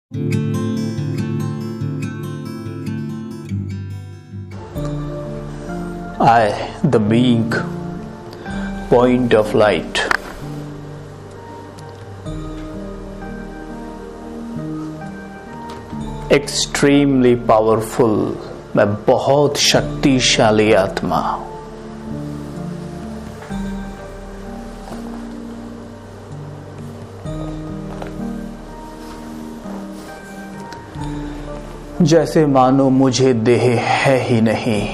I, the being, point of light. Extremely powerful, मैं बहुत शक्तिशाली आत्मा। जैसे मानो मुझे देह है ही नहीं।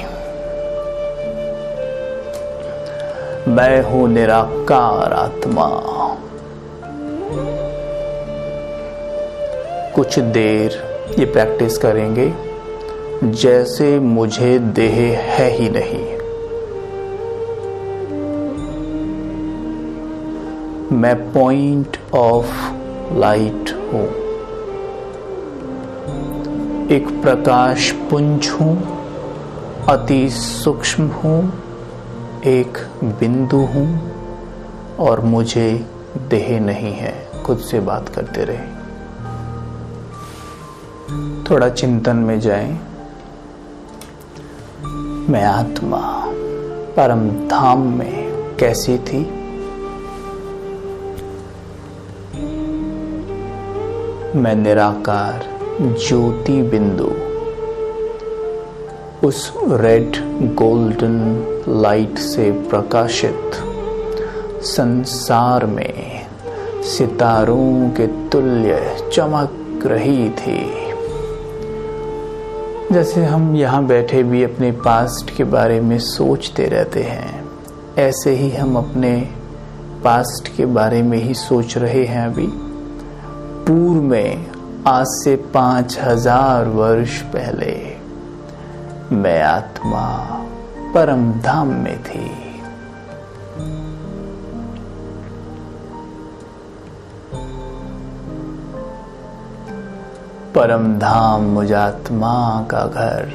मैं हूं निराकार आत्मा। कुछ देर ये प्रैक्टिस करेंगे जैसे मुझे देह है ही नहीं। मैं पॉइंट ऑफ लाइट हूं, एक प्रकाश पुंज हूं, अति सूक्ष्म हूं, एक बिंदु हूं और मुझे देह नहीं है। खुद से बात करते रहे। थोड़ा चिंतन में जाएं। मैं आत्मा परम धाम में कैसी थी? मैं निराकार ज्योति बिंदु, उस रेड गोल्डन लाइट से प्रकाशित संसार में सितारों के तुल्य चमक रही थी। जैसे हम यहाँ बैठे भी अपने पास्ट के बारे में सोचते रहते हैं, ऐसे ही हम अपने पास्ट के बारे में ही सोच रहे हैं। अभी पूर्व में आज से 5000 वर्ष पहले मैं आत्मा परम धाम में थी। परम धाम मुझ आत्मा का घर,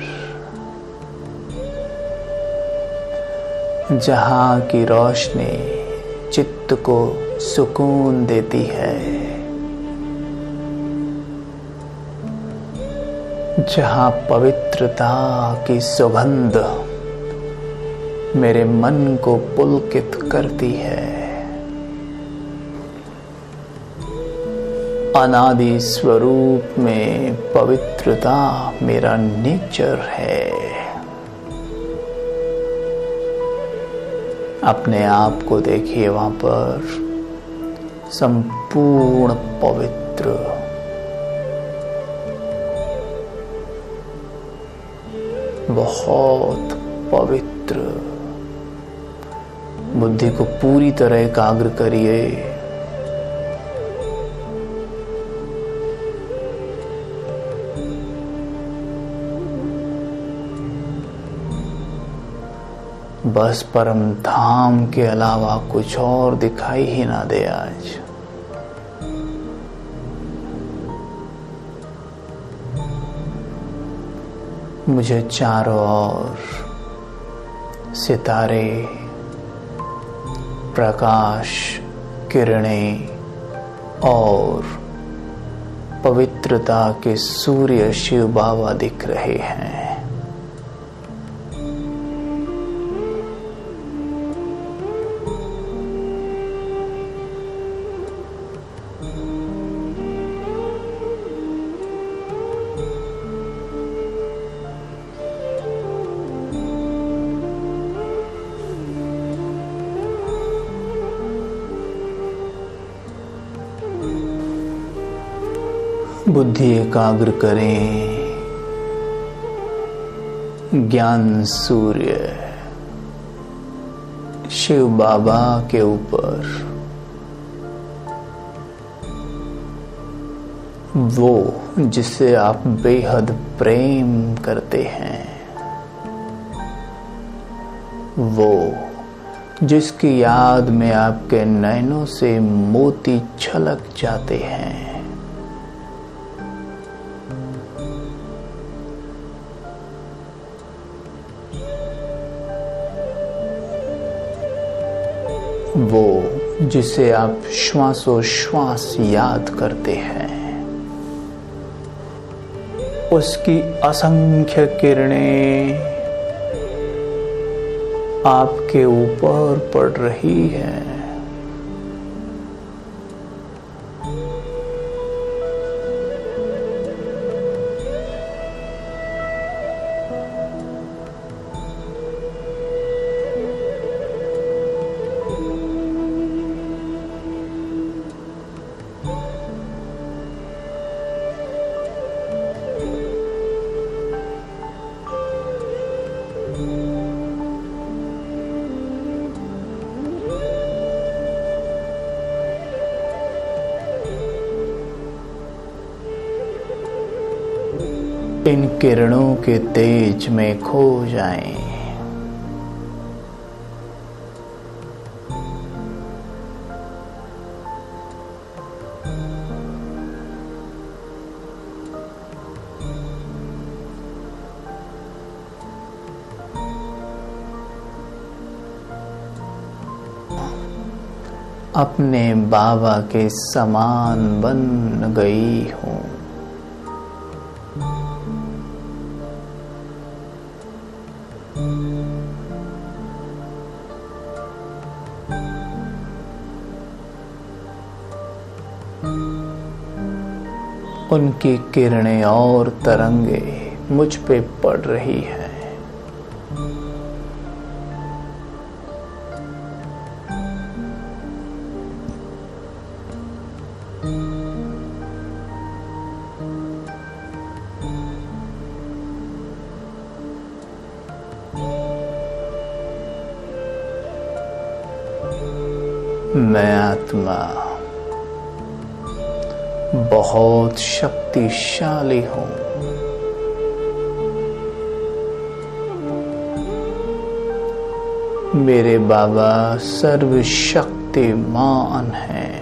जहां की रोशनी चित्त को सुकून देती है, जहां पवित्रता की सुगंध मेरे मन को पुलकित करती है। अनादि स्वरूप में पवित्रता मेरा नेचर है। अपने आप को देखिए वहां पर संपूर्ण पवित्र, बहुत पवित्र। बुद्धि को पूरी तरह एकाग्र करिए। बस परम धाम के अलावा कुछ और दिखाई ही ना दे आज। मुझे चारों ओर सितारे, प्रकाश, किरणें और पवित्रता के सूर्य शिव बाबा दिख रहे हैं। बुद्धि एकाग्र करें। ज्ञान सूर्य शिव बाबा के ऊपर, वो जिसे आप बेहद प्रेम करते हैं, वो जिसकी याद में आपके नैनों से मोती छलक जाते हैं, वो जिसे आप श्वासोश्वास याद करते हैं, उसकी असंख्य किरणें आपके ऊपर पड़ रही हैं। इन किरणों के तेज में खो जाएं। अपने बाबा के समान बन गई हूँ। उनकी किरणें और तरंगे मुझ पे पड़ रही हैं। मैं आत्मा बहुत शक्तिशाली हूँ। मेरे बाबा सर्वशक्तिमान हैं।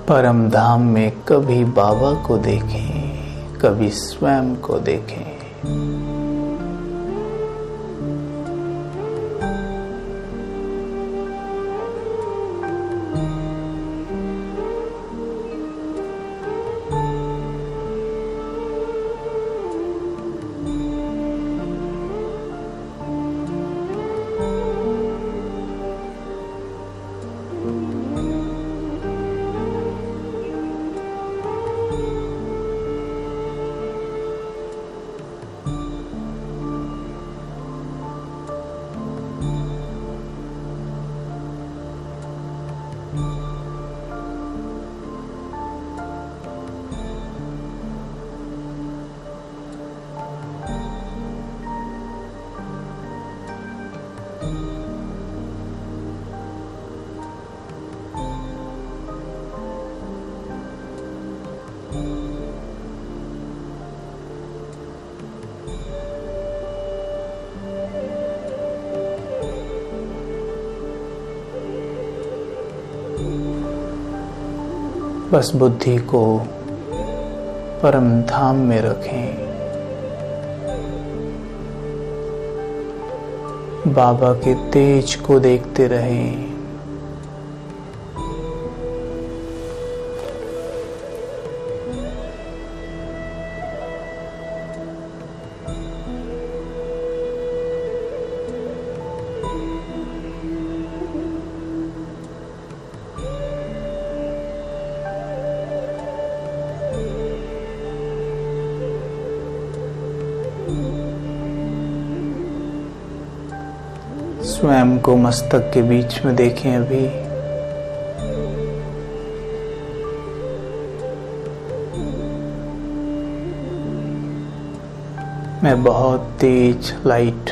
परम धाम में कभी बाबा को देखें, कभी स्वयं को देखें। बस बुद्धि को परम धाम में रखें। बाबा के तेज को देखते रहें। स्वयं को मस्तक के बीच में देखें। अभी मैं बहुत तेज लाइट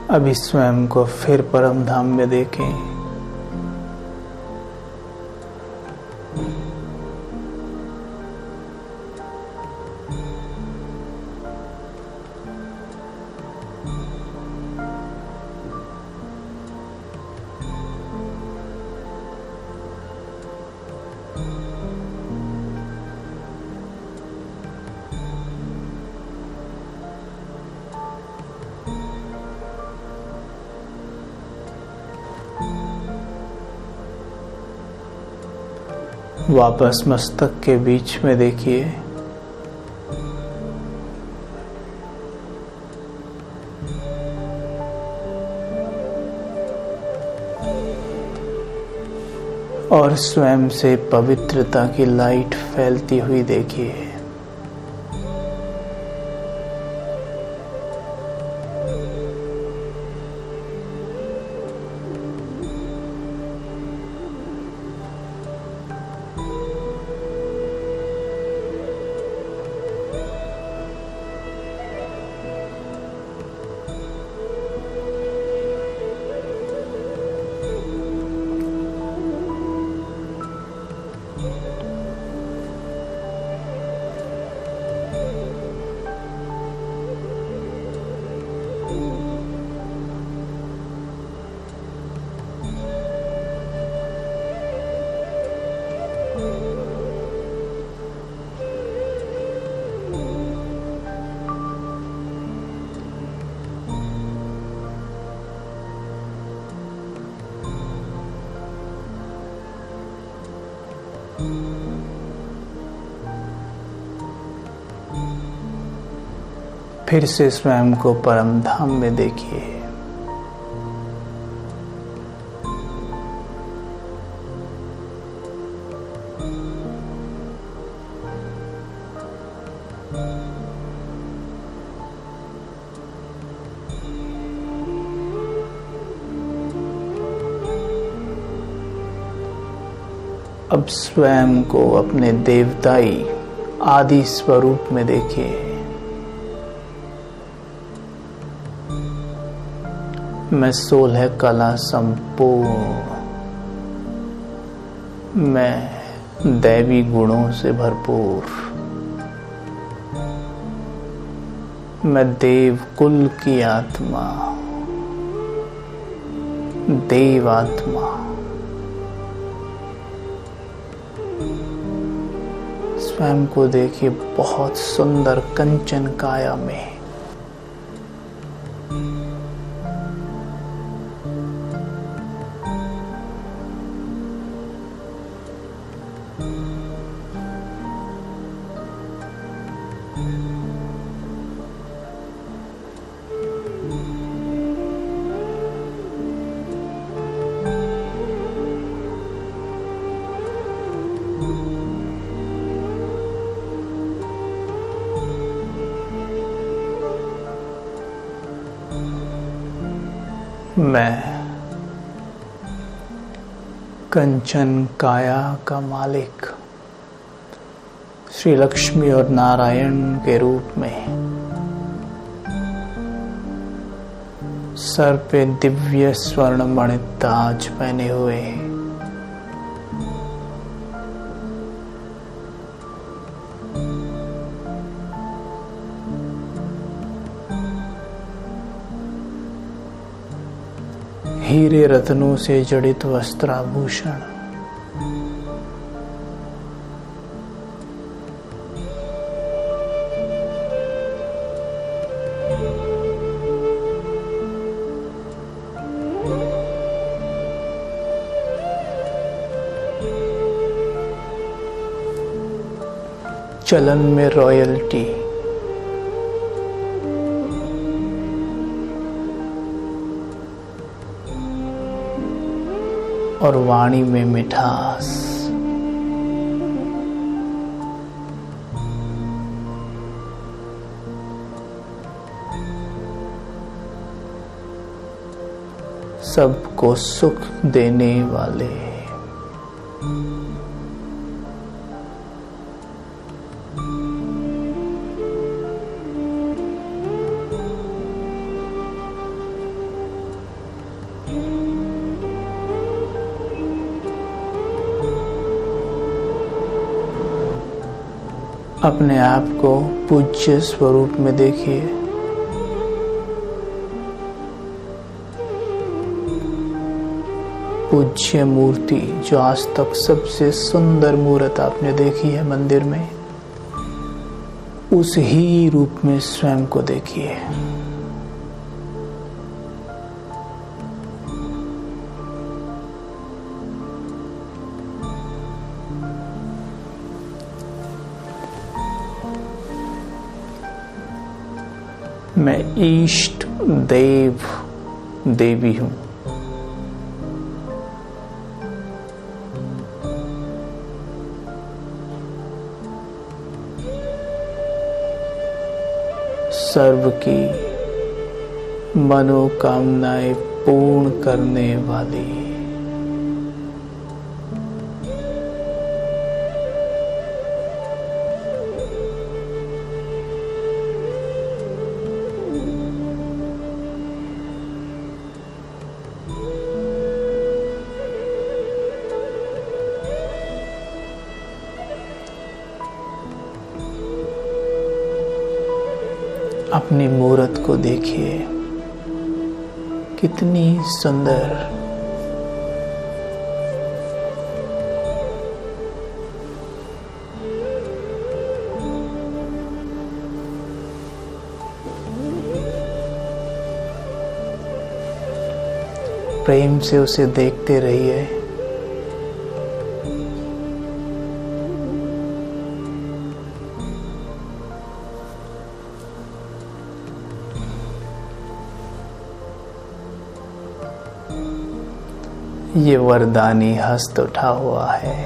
अभी स्वयं को फिर परम धाम में देखें। वापस मस्तक के बीच में देखिए। और स्वयं से पवित्रता की लाइट फैलती हुई देखिए। फिर से स्वयं को परम धाम में देखिए। अब स्वयं को अपने देवताई आदि स्वरूप में देखिए। मैं 16 कला संपूर्ण, मैं दैवी गुणों से भरपूर, मैं देव कुल की आत्मा, देव आत्मा। स्वयं को देखिए बहुत सुंदर कंचन काया में। मैं कंचन काया का मालिक श्री लक्ष्मी और नारायण के रूप में सर पे दिव्य स्वर्ण मणि ताज पहने हुए हीरे रत्नों से जड़ित वस्त्राभूषण, चलन में रॉयल्टी, और वाणी में मिठास। सबको सुख देने वाले, अपने आप को पूज्य स्वरूप में देखिए। पूज्य मूर्ति जो आज तक सबसे सुंदर मूर्त आपने देखी है मंदिर में, उस ही रूप में स्वयं को देखिए। मैं इष्ट देव देवी हूं। सर्व की मनोकामनाएं पूर्ण करने वाली। अपनी मूर्त को देखिए, कितनी सुंदर। प्रेम से उसे देखते रहिए। ये वरदानी हस्त उठा हुआ है,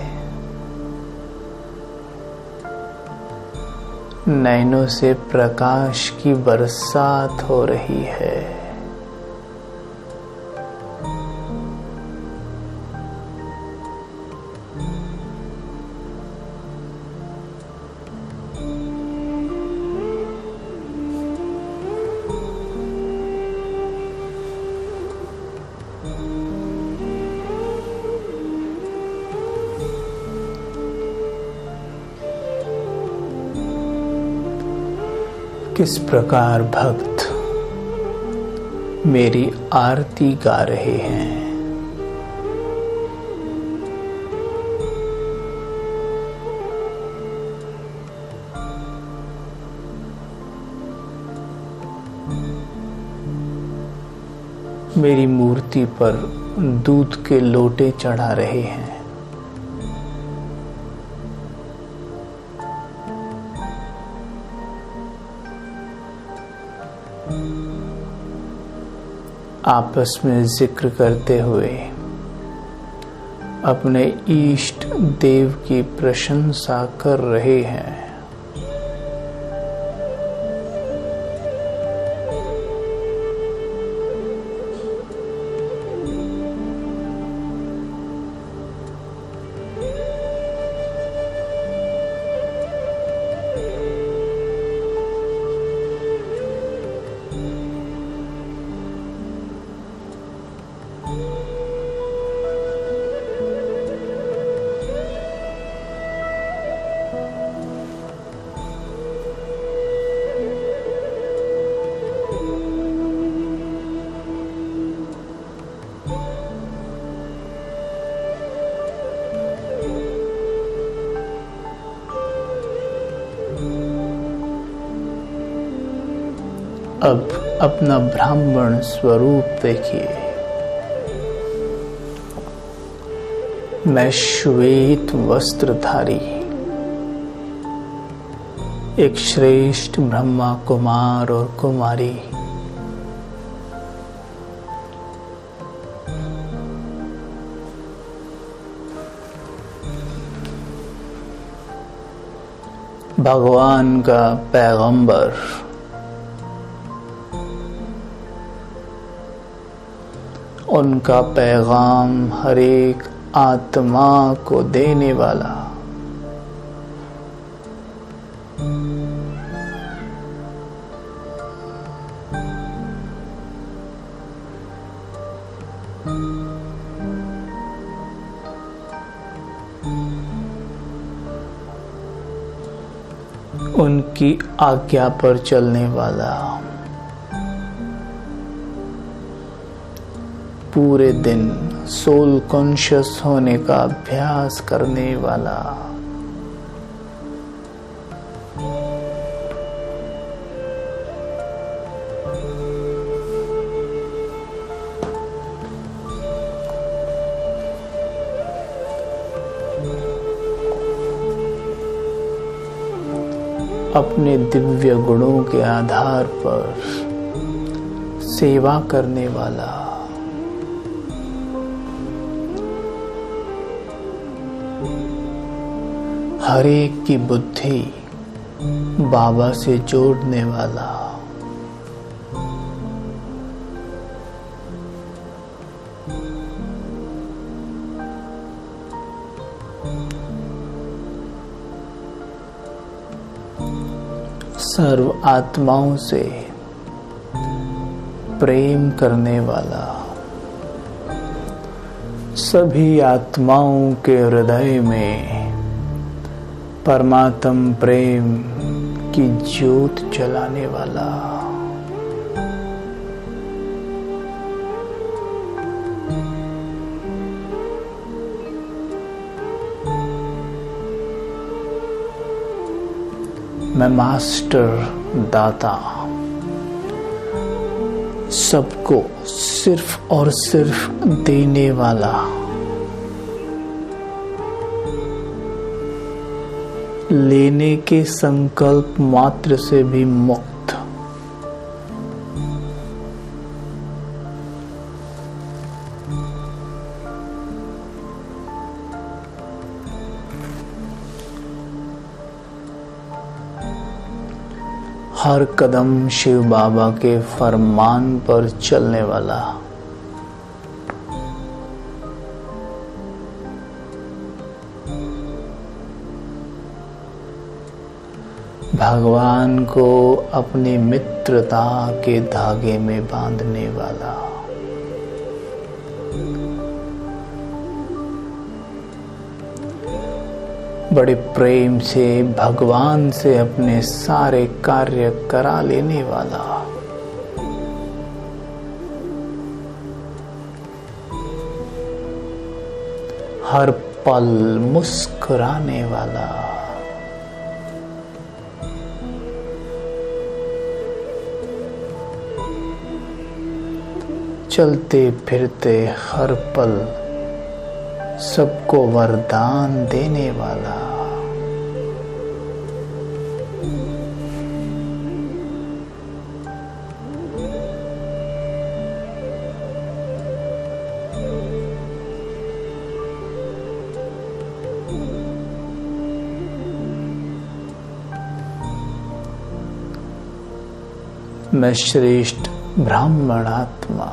नैनों से प्रकाश की बरसात हो रही है। किस प्रकार भक्त मेरी आरती गा रहे हैं। मेरी मूर्ति पर दूध के लोटे चढ़ा रहे हैं। आपस में जिक्र करते हुए अपने इष्ट देव की प्रशंसा कर रहे हैं। अब अपना ब्राह्मण स्वरूप देखिए। मैं श्वेत वस्त्रधारी एक श्रेष्ठ ब्रह्मा कुमार और कुमारी, भगवान का पैगंबर, उनका पैगाम हर एक आत्मा को देने वाला, उनकी आज्ञा पर चलने वाला, पूरे दिन सोल कॉन्शियस होने का अभ्यास करने वाला, अपने दिव्य गुणों के आधार पर सेवा करने वाला, हर एक की बुद्धि बाबा से जोड़ने वाला, सर्व आत्माओं से प्रेम करने वाला, सभी आत्माओं के हृदय में परमात्म प्रेम की ज्योत जलाने वाला, मैं मास्टर दाता, सबको सिर्फ और सिर्फ देने वाला, लेने के संकल्प मात्र से भी मुक्त, हर कदम शिव बाबा के फरमान पर चलने वाला, भगवान को अपनी मित्रता के धागे में बांधने वाला, बड़े प्रेम से भगवान से अपने सारे कार्य करा लेने वाला, हर पल मुस्कुराने वाला, चलते फिरते हर पल सबको वरदान देने वाला, मैं श्रेष्ठ ब्राह्मण आत्मा